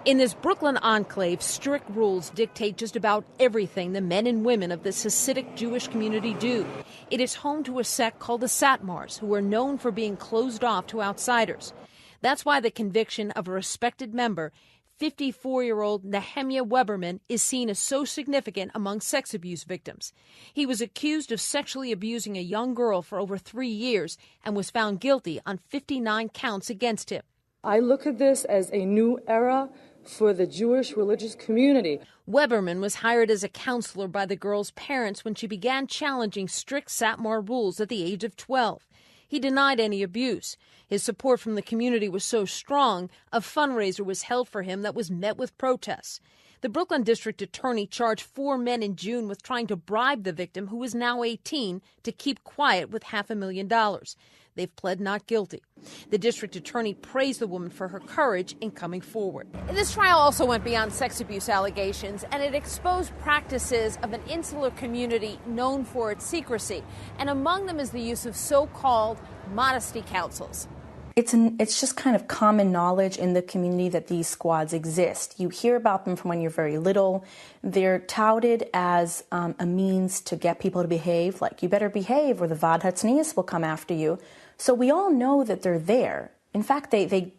In this Brooklyn enclave, strict rules dictate just about everything the men and women of this Hasidic Jewish community do. It is home to a sect called the Satmars, who are known for being closed off to outsiders. That's why the conviction of a respected member, 54-year-old Nehemiah Weberman, is seen as so significant among sex abuse victims. He was accused of sexually abusing a young girl for over 3 years and was found guilty on 59 counts against him. I look at this as a new era for the Jewish religious community. Weberman was hired as a counselor by the girl's parents when she began challenging strict Satmar rules at the age of 12. He denied any abuse. His support from the community was so strong, a fundraiser was held for him that was met with protests. The Brooklyn district attorney charged 4 men in June with trying to bribe the victim, who is now 18, to keep quiet with $500,000. They've pled not guilty. The district attorney praised the woman for her courage in coming forward. This trial also went beyond sex abuse allegations, and it exposed practices of an insular community known for its secrecy. And among them is the use of so-called modesty councils. It's just kind of common knowledge in the community that these squads exist. You hear about them from when you're very little. They're touted as a means to get people to behave, like you better behave or the Vad Hatznius will come after you. So we all know that they're there. In fact, they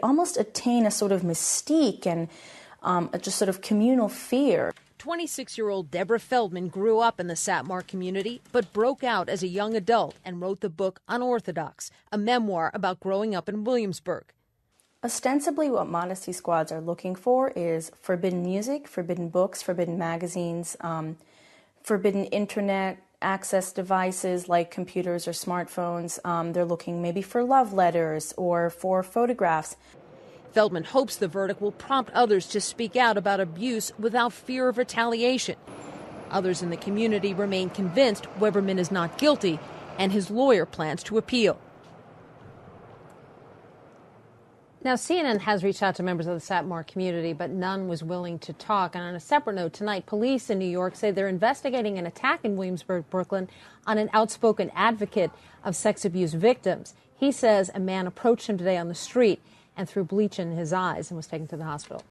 almost attain a sort of mystique and a just sort of communal fear. 26-year-old Deborah Feldman grew up in the Satmar community, but broke out as a young adult and wrote the book Unorthodox, a memoir about growing up in Williamsburg. Ostensibly, what modesty squads are looking for is forbidden music, forbidden books, forbidden magazines, forbidden internet access devices like computers or smartphones. They're looking maybe for love letters or for photographs. Feldman hopes the verdict will prompt others to speak out about abuse without fear of retaliation. Others in the community remain convinced Weberman is not guilty, and his lawyer plans to appeal. Now, CNN has reached out to members of the Satmar community, but none was willing to talk. And on a separate note, tonight, police in New York say they're investigating an attack in Williamsburg, Brooklyn, on an outspoken advocate of sex abuse victims. He says a man approached him today on the street and threw bleach in his eyes and was taken to the hospital.